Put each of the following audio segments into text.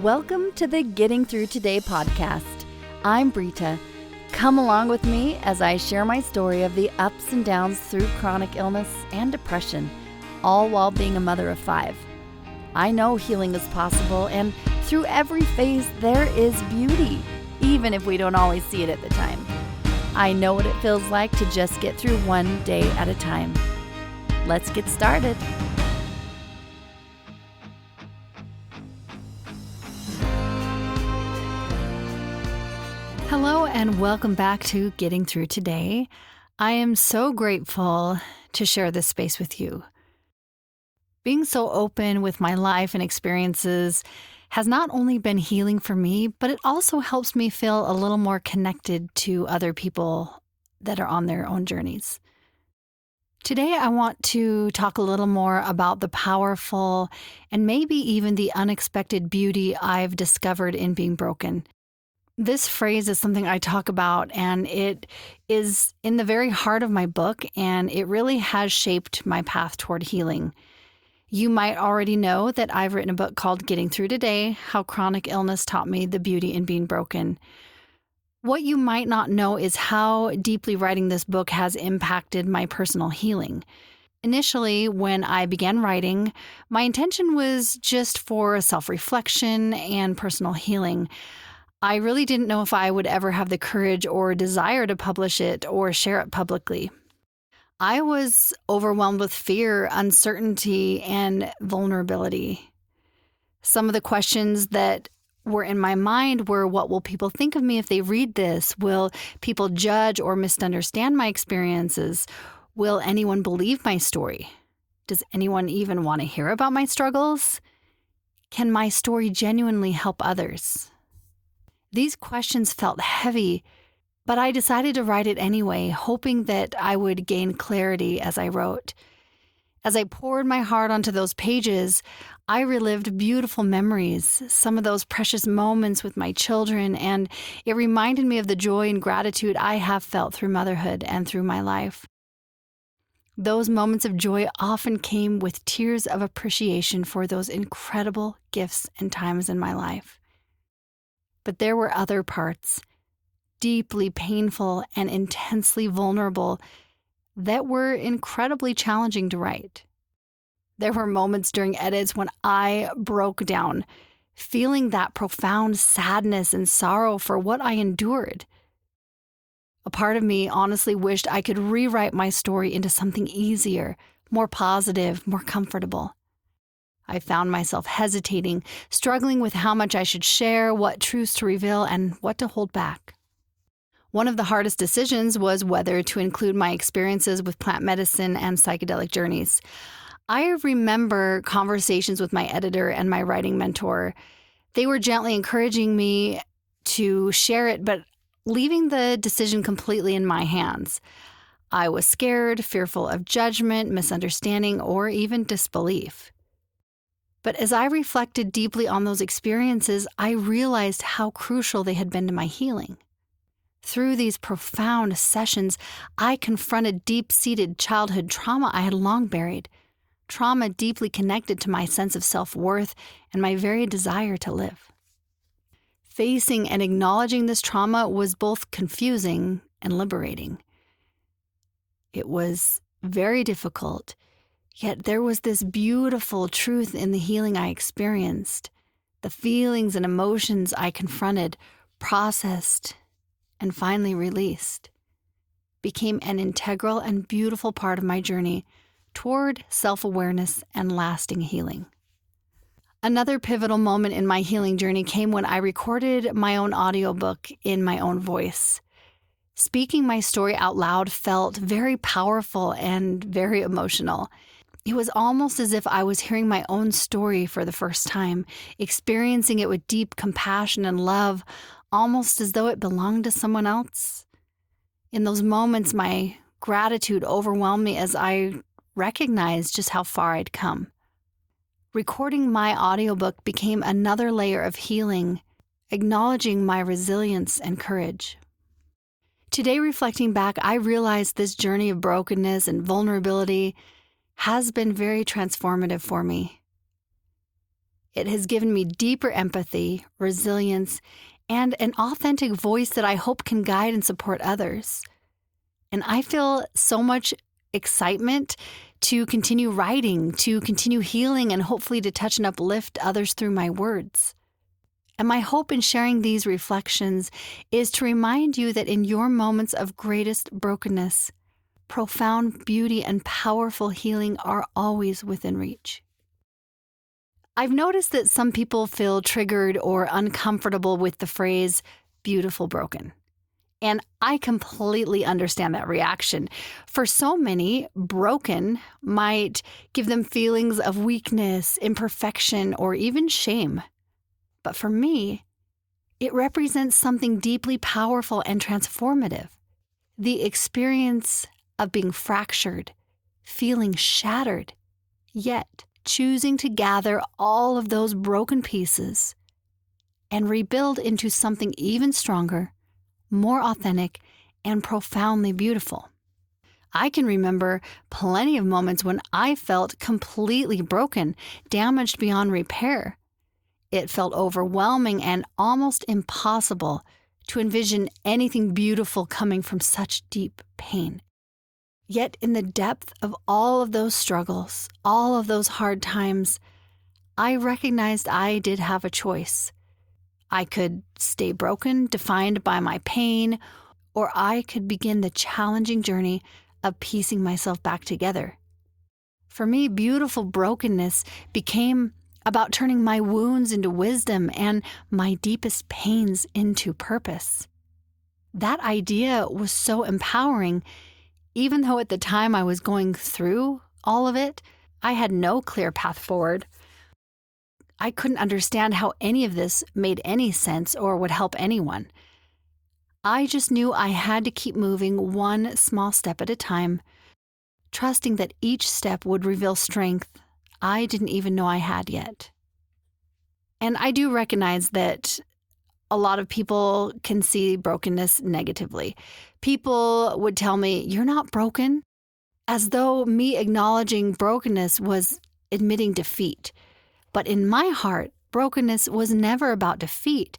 Welcome to the Getting Through Today podcast. I'm Brita. Come along with me as I share my story of the ups and downs through chronic illness and depression, all while being a mother of 5. I know healing is possible, and through every phase there is beauty, even if we don't always see it at the time. I know what it feels like to just get through one day at a time. Let's get started. Hello and welcome back to Getting Through Today. I am so grateful to share this space with you. Being so open with my life and experiences has not only been healing for me, but it also helps me feel a little more connected to other people that are on their own journeys. Today, I want to talk a little more about the powerful and maybe even the unexpected beauty I've discovered in being broken. This phrase is something I talk about, and it is in the very heart of my book, and it really has shaped my path toward healing. You might already know that I've written a book called Getting Through Today, How Chronic Illness Taught Me the Beauty in Being Broken. What you might not know is how deeply writing this book has impacted my personal healing. Initially, when I began writing, my intention was just for self-reflection and personal healing. I really didn't know if I would ever have the courage or desire to publish it or share it publicly. I was overwhelmed with fear, uncertainty, and vulnerability. Some of the questions that were in my mind were, what will people think of me if they read this? Will people judge or misunderstand my experiences? Will anyone believe my story? Does anyone even want to hear about my struggles? Can my story genuinely help others? These questions felt heavy, but I decided to write it anyway, hoping that I would gain clarity as I wrote. As I poured my heart onto those pages, I relived beautiful memories, some of those precious moments with my children, and it reminded me of the joy and gratitude I have felt through motherhood and through my life. Those moments of joy often came with tears of appreciation for those incredible gifts and times in my life. But there were other parts, deeply painful and intensely vulnerable, that were incredibly challenging to write. There were moments during edits when I broke down, feeling that profound sadness and sorrow for what I endured. A part of me honestly wished I could rewrite my story into something easier, more positive, more comfortable. I found myself hesitating, struggling with how much I should share, what truths to reveal, and what to hold back. One of the hardest decisions was whether to include my experiences with plant medicine and psychedelic journeys. I remember conversations with my editor and my writing mentor. They were gently encouraging me to share it, but leaving the decision completely in my hands. I was scared, fearful of judgment, misunderstanding, or even disbelief. But as I reflected deeply on those experiences, I realized how crucial they had been to my healing. Through these profound sessions, I confronted deep-seated childhood trauma I had long buried, trauma deeply connected to my sense of self-worth and my very desire to live. Facing and acknowledging this trauma was both confusing and liberating. It was very difficult. Yet there was this beautiful truth in the healing I experienced. The feelings and emotions I confronted, processed, and finally released became an integral and beautiful part of my journey toward self-awareness and lasting healing. Another pivotal moment in my healing journey came when I recorded my own audiobook in my own voice. Speaking my story out loud felt very powerful and very emotional. It was almost as if I was hearing my own story for the first time, experiencing it with deep compassion and love, almost as though it belonged to someone else. In those moments, my gratitude overwhelmed me as I recognized just how far I'd come. Recording my audiobook became another layer of healing, acknowledging my resilience and courage. Today, reflecting back, I realized this journey of brokenness and vulnerability has been very transformative for me. It has given me deeper empathy, resilience, and an authentic voice that I hope can guide and support others. And I feel so much excitement to continue writing, to continue healing, and hopefully to touch and uplift others through my words. And my hope in sharing these reflections is to remind you that in your moments of greatest brokenness, profound beauty and powerful healing are always within reach. I've noticed that some people feel triggered or uncomfortable with the phrase, beautiful broken. And I completely understand that reaction. For so many, broken might give them feelings of weakness, imperfection, or even shame. But for me, it represents something deeply powerful and transformative. The experience of being fractured, feeling shattered, yet choosing to gather all of those broken pieces and rebuild into something even stronger, more authentic, and profoundly beautiful. I can remember plenty of moments when I felt completely broken, damaged beyond repair. It felt overwhelming and almost impossible to envision anything beautiful coming from such deep pain. Yet in the depth of all of those struggles, all of those hard times, I recognized I did have a choice. I could stay broken, defined by my pain, or I could begin the challenging journey of piecing myself back together. For me, beautiful brokenness became about turning my wounds into wisdom and my deepest pains into purpose. That idea was so empowering, even though at the time I was going through all of it, I had no clear path forward. I couldn't understand how any of this made any sense or would help anyone. I just knew I had to keep moving one small step at a time, trusting that each step would reveal strength I didn't even know I had yet. And I do recognize that a lot of people can see brokenness negatively. People would tell me, "You're not broken," as though me acknowledging brokenness was admitting defeat. But in my heart, brokenness was never about defeat.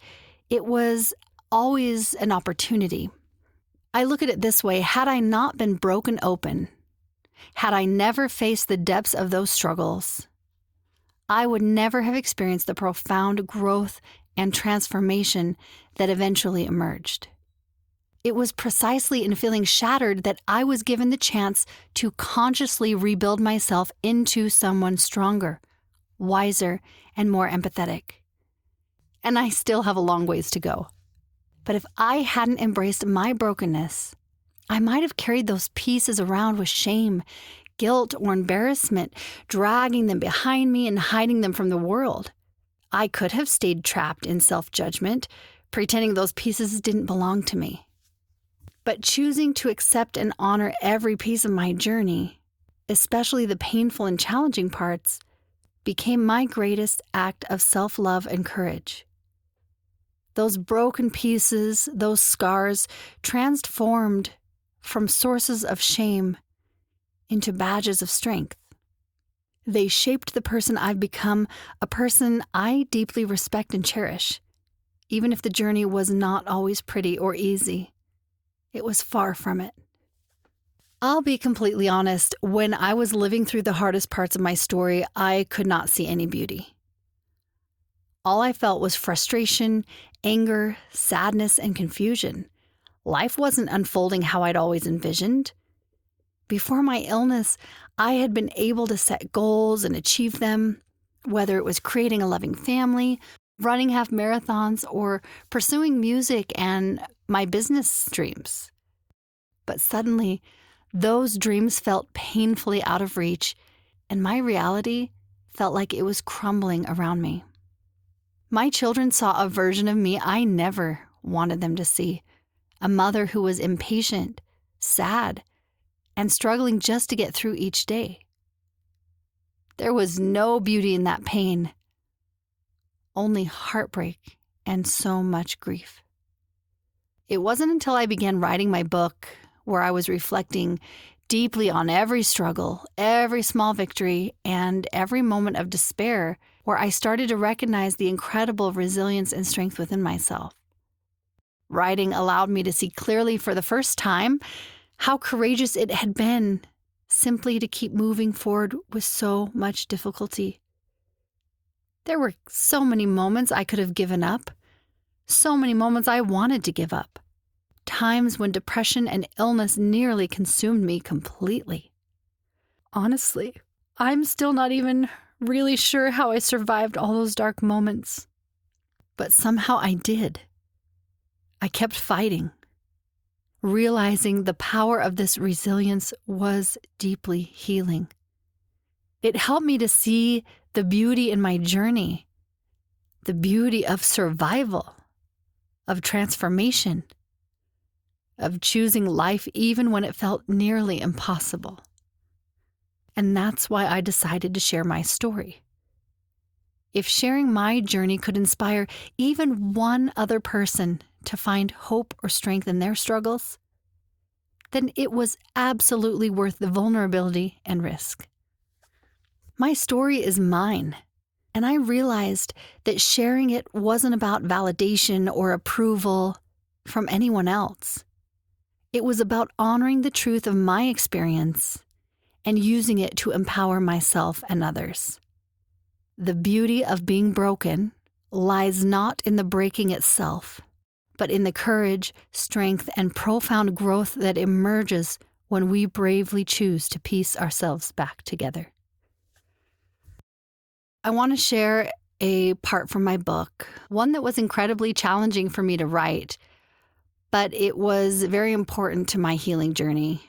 It was always an opportunity. I look at it this way: had I not been broken open, had I never faced the depths of those struggles, I would never have experienced the profound growth and transformation that eventually emerged. It was precisely in feeling shattered that I was given the chance to consciously rebuild myself into someone stronger, wiser, and more empathetic. And I still have a long ways to go. But if I hadn't embraced my brokenness, I might have carried those pieces around with shame, guilt, or embarrassment, dragging them behind me and hiding them from the world. I could have stayed trapped in self-judgment, pretending those pieces didn't belong to me. But choosing to accept and honor every piece of my journey, especially the painful and challenging parts, became my greatest act of self-love and courage. Those broken pieces, those scars, transformed from sources of shame into badges of strength. They shaped the person I've become, a person I deeply respect and cherish, even if the journey was not always pretty or easy. It was far from it. I'll be completely honest, when I was living through the hardest parts of my story, I could not see any beauty. All I felt was frustration, anger, sadness, and confusion. Life wasn't unfolding how I'd always envisioned. Before my illness, I had been able to set goals and achieve them, whether it was creating a loving family, running half marathons, or pursuing music and my business dreams. But suddenly, those dreams felt painfully out of reach, and my reality felt like it was crumbling around me. My children saw a version of me I never wanted them to see, a mother who was impatient, sad, and struggling just to get through each day. There was no beauty in that pain, only heartbreak and so much grief. It wasn't until I began writing my book, where I was reflecting deeply on every struggle, every small victory, and every moment of despair where I started to recognize the incredible resilience and strength within myself. Writing allowed me to see clearly for the first time how courageous it had been simply to keep moving forward with so much difficulty. There were so many moments I could have given up, so many moments I wanted to give up, times when depression and illness nearly consumed me completely. Honestly, I'm still not even really sure how I survived all those dark moments, but somehow I did. I kept fighting. Realizing the power of this resilience was deeply healing. It helped me to see the beauty in my journey, the beauty of survival, of transformation, of choosing life even when it felt nearly impossible. And that's why I decided to share my story. If sharing my journey could inspire even one other person to find hope or strength in their struggles, then it was absolutely worth the vulnerability and risk. My story is mine, and I realized that sharing it wasn't about validation or approval from anyone else. It was about honoring the truth of my experience and using it to empower myself and others. The beauty of being broken lies not in the breaking itself, but in the courage, strength, and profound growth that emerges when we bravely choose to piece ourselves back together. I want to share a part from my book, one that was incredibly challenging for me to write, but it was very important to my healing journey.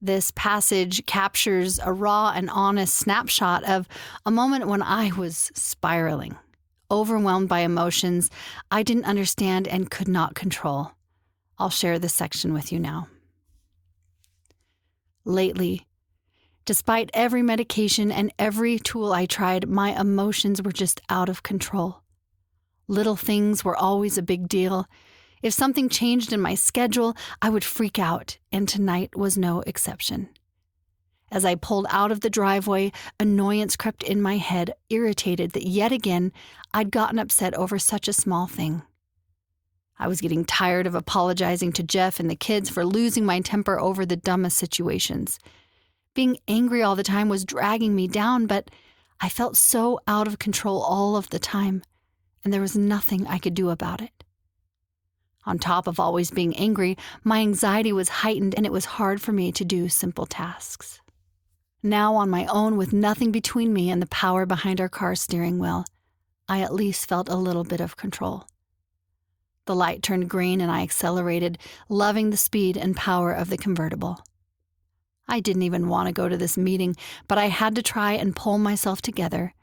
This passage captures a raw and honest snapshot of a moment when I was spiraling, overwhelmed by emotions I didn't understand and could not control. I'll share this section with you now. Lately, despite every medication and every tool I tried, my emotions were just out of control. Little things were always a big deal. If something changed in my schedule, I would freak out, and tonight was no exception. As I pulled out of the driveway, annoyance crept in my head, irritated that yet again I'd gotten upset over such a small thing. I was getting tired of apologizing to Jeff and the kids for losing my temper over the dumbest situations. Being angry all the time was dragging me down, but I felt so out of control all of the time, and there was nothing I could do about it. On top of always being angry, my anxiety was heightened and it was hard for me to do simple tasks. Now on my own, with nothing between me and the power behind our car's steering wheel, I at least felt a little bit of control. The light turned green and I accelerated, loving the speed and power of the convertible. I didn't even want to go to this meeting, but I had to try and pull myself together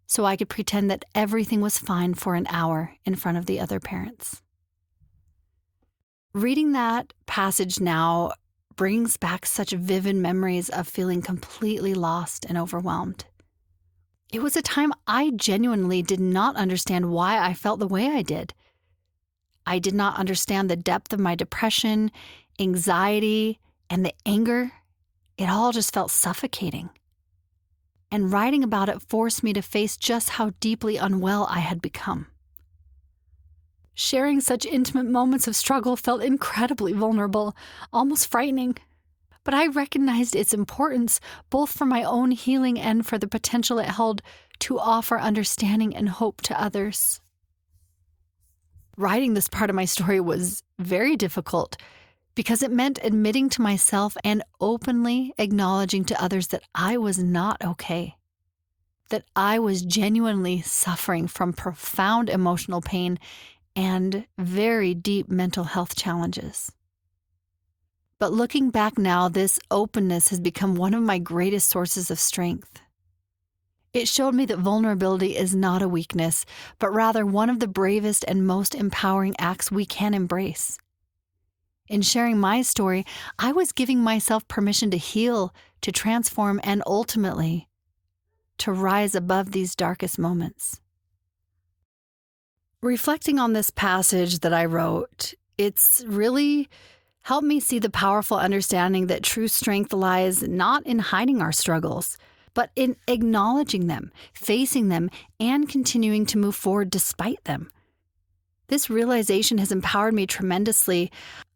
so I could pretend that everything was fine for an hour in front of the other parents. Reading that passage now brings back such vivid memories of feeling completely lost and overwhelmed. It was a time I genuinely did not understand why I felt the way I did. I did not understand the depth of my depression, anxiety, and the anger. It all just felt suffocating. And writing about it forced me to face just how deeply unwell I had become. Sharing such intimate moments of struggle felt incredibly vulnerable, almost frightening. But I recognized its importance both for my own healing and for the potential it held to offer understanding and hope to others. Writing this part of my story was very difficult because it meant admitting to myself and openly acknowledging to others that I was not okay, that I was genuinely suffering from profound emotional pain and very deep mental health challenges. But looking back now, this openness has become one of my greatest sources of strength. It showed me that vulnerability is not a weakness, but rather one of the bravest and most empowering acts we can embrace. In sharing my story, I was giving myself permission to heal, to transform, and ultimately, to rise above these darkest moments. Reflecting on this passage that I wrote, it's really Help me see the powerful understanding that true strength lies not in hiding our struggles, but in acknowledging them, facing them, and continuing to move forward despite them. This realization has empowered me tremendously.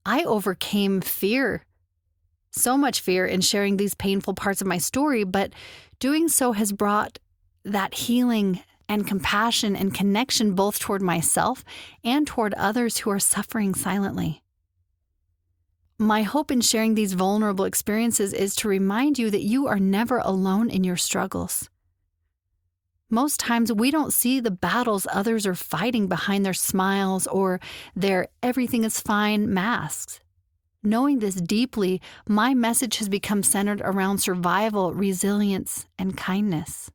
I overcame fear, so much fear in sharing these painful parts of my story, but doing so has brought that healing and compassion and connection both toward myself and toward others who are suffering silently. My hope in sharing these vulnerable experiences is to remind you that you are never alone in your struggles. Most times we don't see the battles others are fighting behind their smiles or their everything is fine masks. Knowing this deeply, my message has become centered around survival, resilience, and kindness.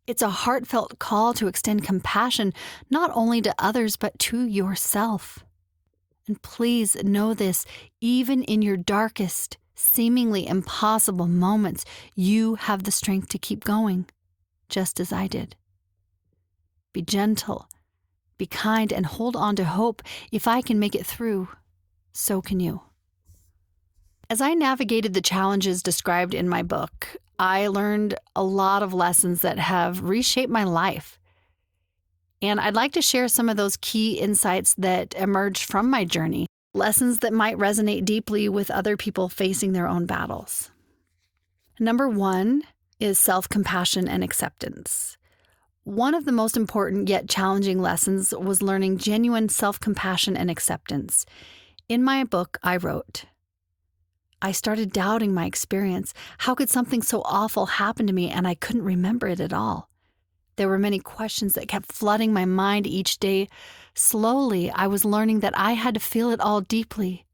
It's a heartfelt call to extend compassion not only to others but to yourself. And please know this, even in your darkest, seemingly impossible moments, you have the strength to keep going, just as I did. Be gentle, be kind, and hold on to hope. If I can make it through, so can you. As I navigated the challenges described in my book, I learned a lot of lessons that have reshaped my life. And I'd like to share some of those key insights that emerged from my journey, lessons that might resonate deeply with other people facing their own battles. Number 1 is self-compassion and acceptance. One of the most important yet challenging lessons was learning genuine self-compassion and acceptance. In my book, I wrote, I started doubting my experience. How could something so awful happen to me and I couldn't remember it at all? There were many questions that kept flooding my mind each day. Slowly, I was learning that I had to feel it all deeply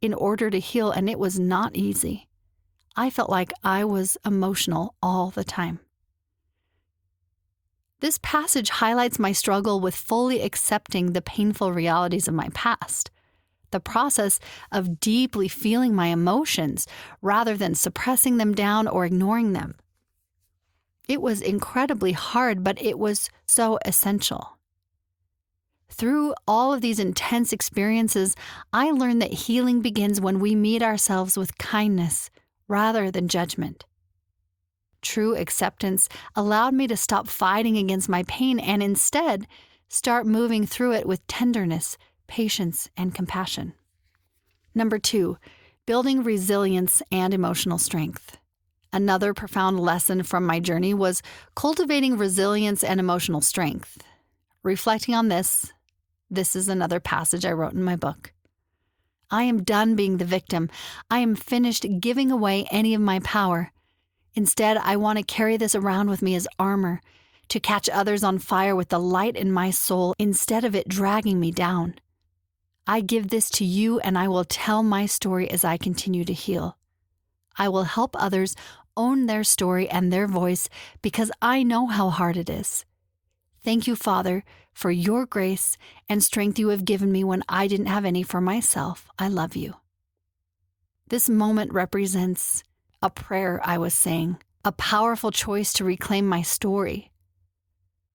in order to heal, and it was not easy. I felt like I was emotional all the time. This passage highlights my struggle with fully accepting the painful realities of my past, the process of deeply feeling my emotions rather than suppressing them down or ignoring them. It was incredibly hard, but it was so essential. Through all of these intense experiences, I learned that healing begins when we meet ourselves with kindness rather than judgment. True acceptance allowed me to stop fighting against my pain and instead start moving through it with tenderness, patience, and compassion. Number 2, building resilience and emotional strength. Another profound lesson from my journey was cultivating resilience and emotional strength. Reflecting on this is another passage I wrote in my book. I am done being the victim. I am finished giving away any of my power. Instead, I want to carry this around with me as armor, to catch others on fire with the light in my soul instead of it dragging me down. I give this to you, and I will tell my story as I continue to heal. I will help others own their story and their voice because I know how hard it is. Thank you, Father, for your grace and strength you have given me when I didn't have any for myself. I love you. This moment represents a prayer I was saying, a powerful choice to reclaim my story.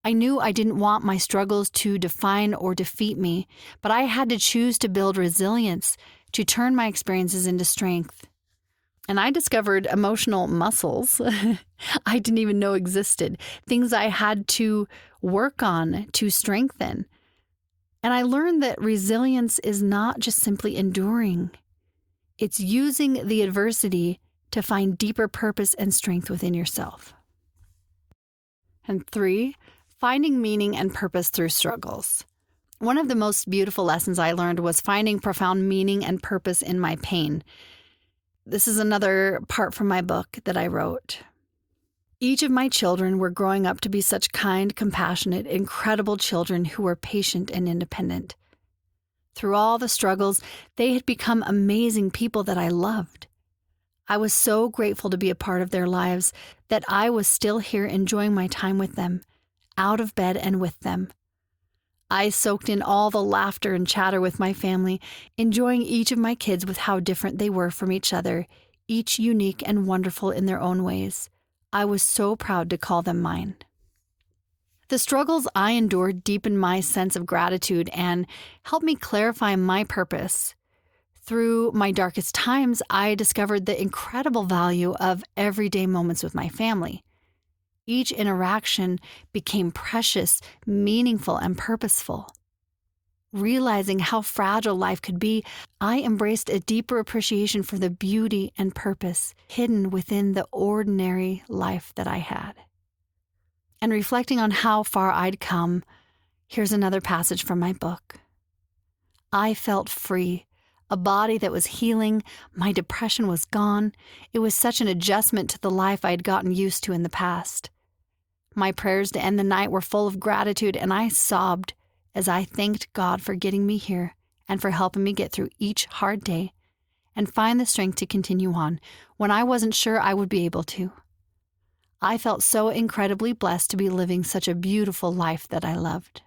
I knew I didn't want my struggles to define or defeat me, but I had to choose to build resilience, to turn my experiences into strength. And I discovered emotional muscles I didn't even know existed, things I had to work on to strengthen. And I learned that resilience is not just simply enduring. It's using the adversity to find deeper purpose and strength within yourself. And 3, finding meaning and purpose through struggles. One of the most beautiful lessons I learned was finding profound meaning and purpose in my pain. This is another part from my book that I wrote. Each of my children were growing up to be such kind, compassionate, incredible children who were patient and independent. Through all the struggles, they had become amazing people that I loved. I was so grateful to be a part of their lives that I was still here enjoying my time with them, out of bed and with them. I soaked in all the laughter and chatter with my family, enjoying each of my kids with how different they were from each other, each unique and wonderful in their own ways. I was so proud to call them mine. The struggles I endured deepened my sense of gratitude and helped me clarify my purpose. Through my darkest times, I discovered the incredible value of everyday moments with my family. Each interaction became precious, meaningful, and purposeful. Realizing how fragile life could be, I embraced a deeper appreciation for the beauty and purpose hidden within the ordinary life that I had. And reflecting on how far I'd come, here's another passage from my book. I felt free, a body that was healing, my depression was gone. It was such an adjustment to the life I'd gotten used to in the past. My prayers to end the night were full of gratitude, and I sobbed as I thanked God for getting me here and for helping me get through each hard day and find the strength to continue on when I wasn't sure I would be able to. I felt so incredibly blessed to be living such a beautiful life that I loved.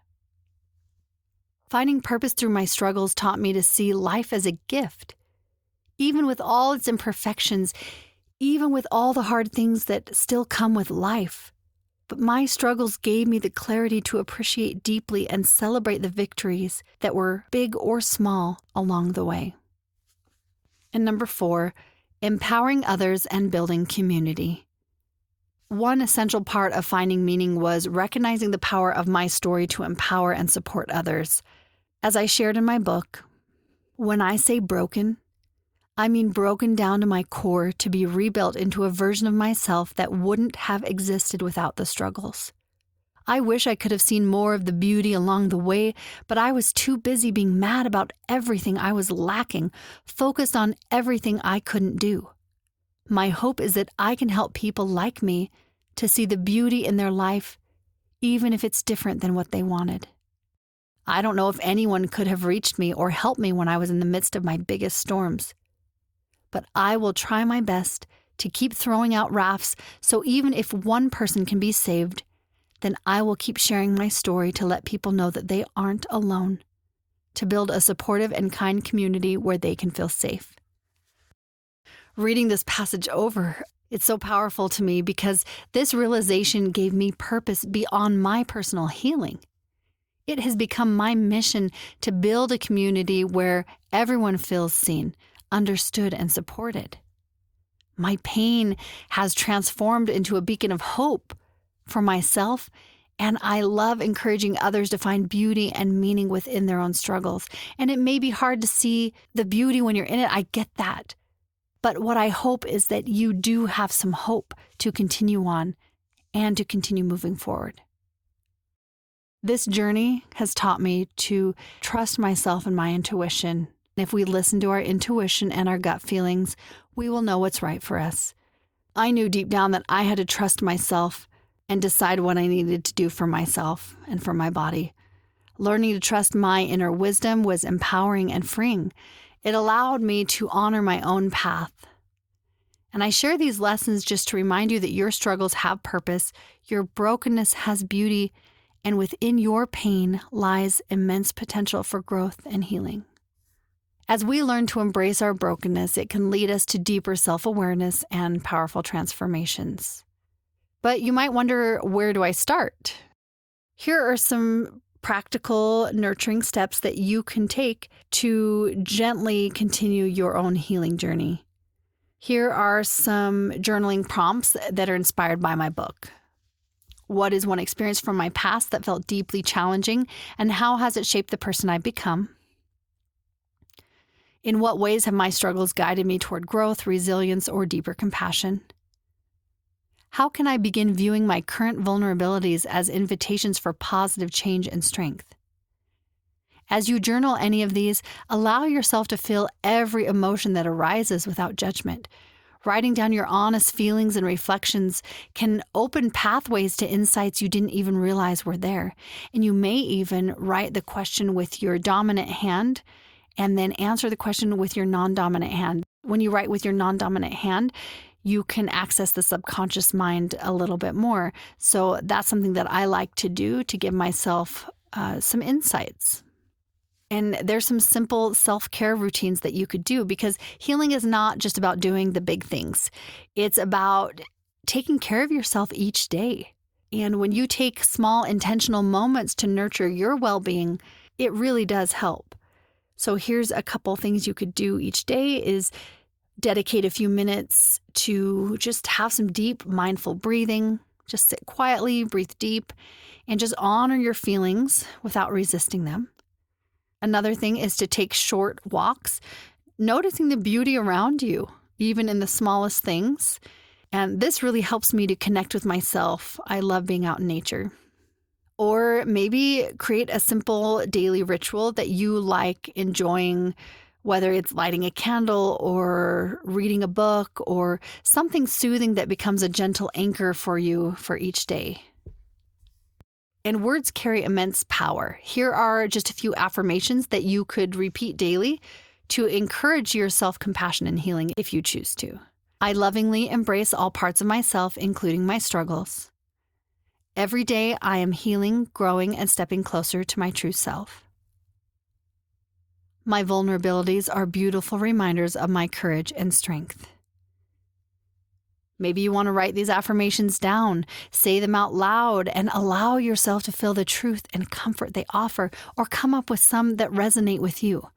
Finding purpose through my struggles taught me to see life as a gift. Even with all its imperfections, even with all the hard things that still come with life. But my struggles gave me the clarity to appreciate deeply and celebrate the victories that were big or small along the way. And number 4, empowering others and building community. One essential part of finding meaning was recognizing the power of my story to empower and support others. As I shared in my book, when I say broken, I mean broken down to my core to be rebuilt into a version of myself that wouldn't have existed without the struggles. I wish I could have seen more of the beauty along the way, but I was too busy being mad about everything I was lacking, focused on everything I couldn't do. My hope is that I can help people like me to see the beauty in their life, even if it's different than what they wanted. I don't know if anyone could have reached me or helped me when I was in the midst of my biggest storms. But I will try my best to keep throwing out rafts, so even if one person can be saved, then I will keep sharing my story to let people know that they aren't alone, to build a supportive and kind community where they can feel safe. Reading this passage over, it's so powerful to me because this realization gave me purpose beyond my personal healing. It has become my mission to build a community where everyone feels seen, understood, and supported. My pain has transformed into a beacon of hope for myself, and I love encouraging others to find beauty and meaning within their own struggles. And it may be hard to see the beauty when you're in it. I get that. But what I hope is that you do have some hope to continue on and to continue moving forward. This journey has taught me to trust myself and my intuition. If we listen to our intuition and our gut feelings, we will know what's right for us. I knew deep down that I had to trust myself and decide what I needed to do for myself and for my body. Learning to trust my inner wisdom was empowering and freeing. It allowed me to honor my own path. And I share these lessons just to remind you that your struggles have purpose, your brokenness has beauty, and within your pain lies immense potential for growth and healing. As we learn to embrace our brokenness, it can lead us to deeper self-awareness and powerful transformations. But you might wonder, where do I start? Here are some practical, nurturing steps that you can take to gently continue your own healing journey. Here are some journaling prompts that are inspired by my book. What is one experience from my past that felt deeply challenging, and how has it shaped the person I've become? In what ways have my struggles guided me toward growth, resilience, or deeper compassion? How can I begin viewing my current vulnerabilities as invitations for positive change and strength? As you journal any of these, allow yourself to feel every emotion that arises without judgment. Writing down your honest feelings and reflections can open pathways to insights you didn't even realize were there. And you may even write the question with your dominant hand and then answer the question with your non-dominant hand. When you write with your non-dominant hand, you can access the subconscious mind a little bit more. So that's something that I like to do to give myself some insights. And there's some simple self-care routines that you could do, because healing is not just about doing the big things. It's about taking care of yourself each day. And when you take small intentional moments to nurture your well-being, it really does help. So here's a couple things you could do each day is dedicate a few minutes to just have some deep mindful breathing. Just sit quietly, breathe deep, and just honor your feelings without resisting them. Another thing is to take short walks, noticing the beauty around you, even in the smallest things. And this really helps me to connect with myself. I love being out in nature. Or maybe create a simple daily ritual that you like enjoying, whether it's lighting a candle or reading a book or something soothing that becomes a gentle anchor for you for each day. And words carry immense power. Here are just a few affirmations that you could repeat daily to encourage your self-compassion and healing if you choose to. I lovingly embrace all parts of myself, including my struggles. Every day I am healing, growing, and stepping closer to my true self. My vulnerabilities are beautiful reminders of my courage and strength. Maybe you want to write these affirmations down, say them out loud, and allow yourself to feel the truth and comfort they offer, or come up with some that resonate with you.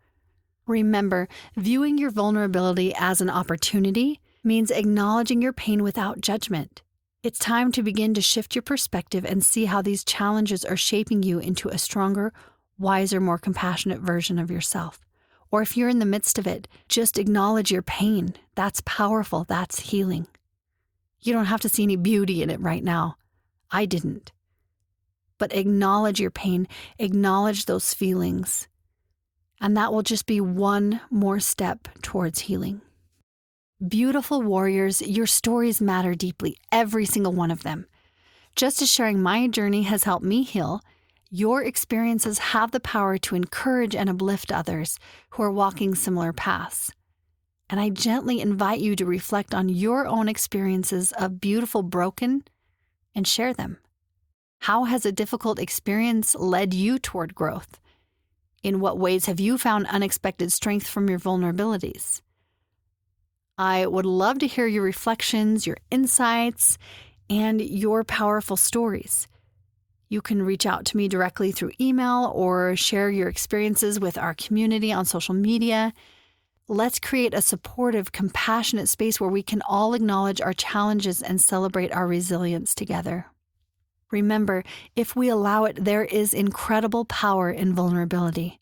Remember, viewing your vulnerability as an opportunity means acknowledging your pain without judgment. It's time to begin to shift your perspective and see how these challenges are shaping you into a stronger, wiser, more compassionate version of yourself. Or if you're in the midst of it, just acknowledge your pain. That's powerful. That's healing. You don't have to see any beauty in it right now. I didn't. But acknowledge your pain, acknowledge those feelings, and that will just be one more step towards healing. Beautiful warriors, your stories matter deeply, every single one of them. Just as sharing my journey has helped me heal, your experiences have the power to encourage and uplift others who are walking similar paths. And I gently invite you to reflect on your own experiences of beautiful broken and share them. How has a difficult experience led you toward growth? In what ways have you found unexpected strength from your vulnerabilities? I would love to hear your reflections, your insights, and your powerful stories. You can reach out to me directly through email or share your experiences with our community on social media. Let's create a supportive, compassionate space where we can all acknowledge our challenges and celebrate our resilience together. Remember, if we allow it, there is incredible power in vulnerability.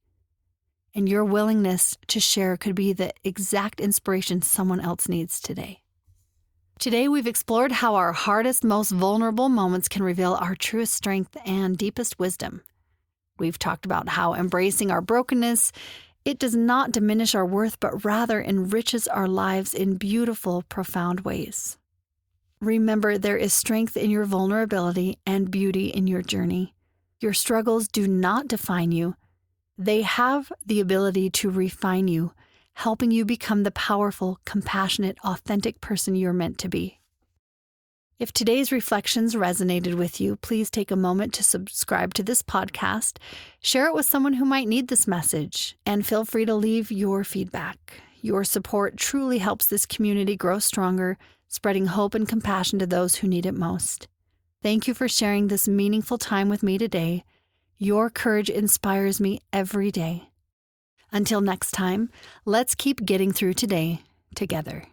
And your willingness to share could be the exact inspiration someone else needs today. Today, we've explored how our hardest, most vulnerable moments can reveal our truest strength and deepest wisdom. We've talked about how embracing our brokenness, it does not diminish our worth, but rather enriches our lives in beautiful, profound ways. Remember, there is strength in your vulnerability and beauty in your journey. Your struggles do not define you. They have the ability to refine you, helping you become the powerful, compassionate, authentic person you're meant to be. If today's reflections resonated with you, please take a moment to subscribe to this podcast, share it with someone who might need this message, and feel free to leave your feedback. Your support truly helps this community grow stronger, spreading hope and compassion to those who need it most. Thank you for sharing this meaningful time with me today. Your courage inspires me every day. Until next time, let's keep getting through today together.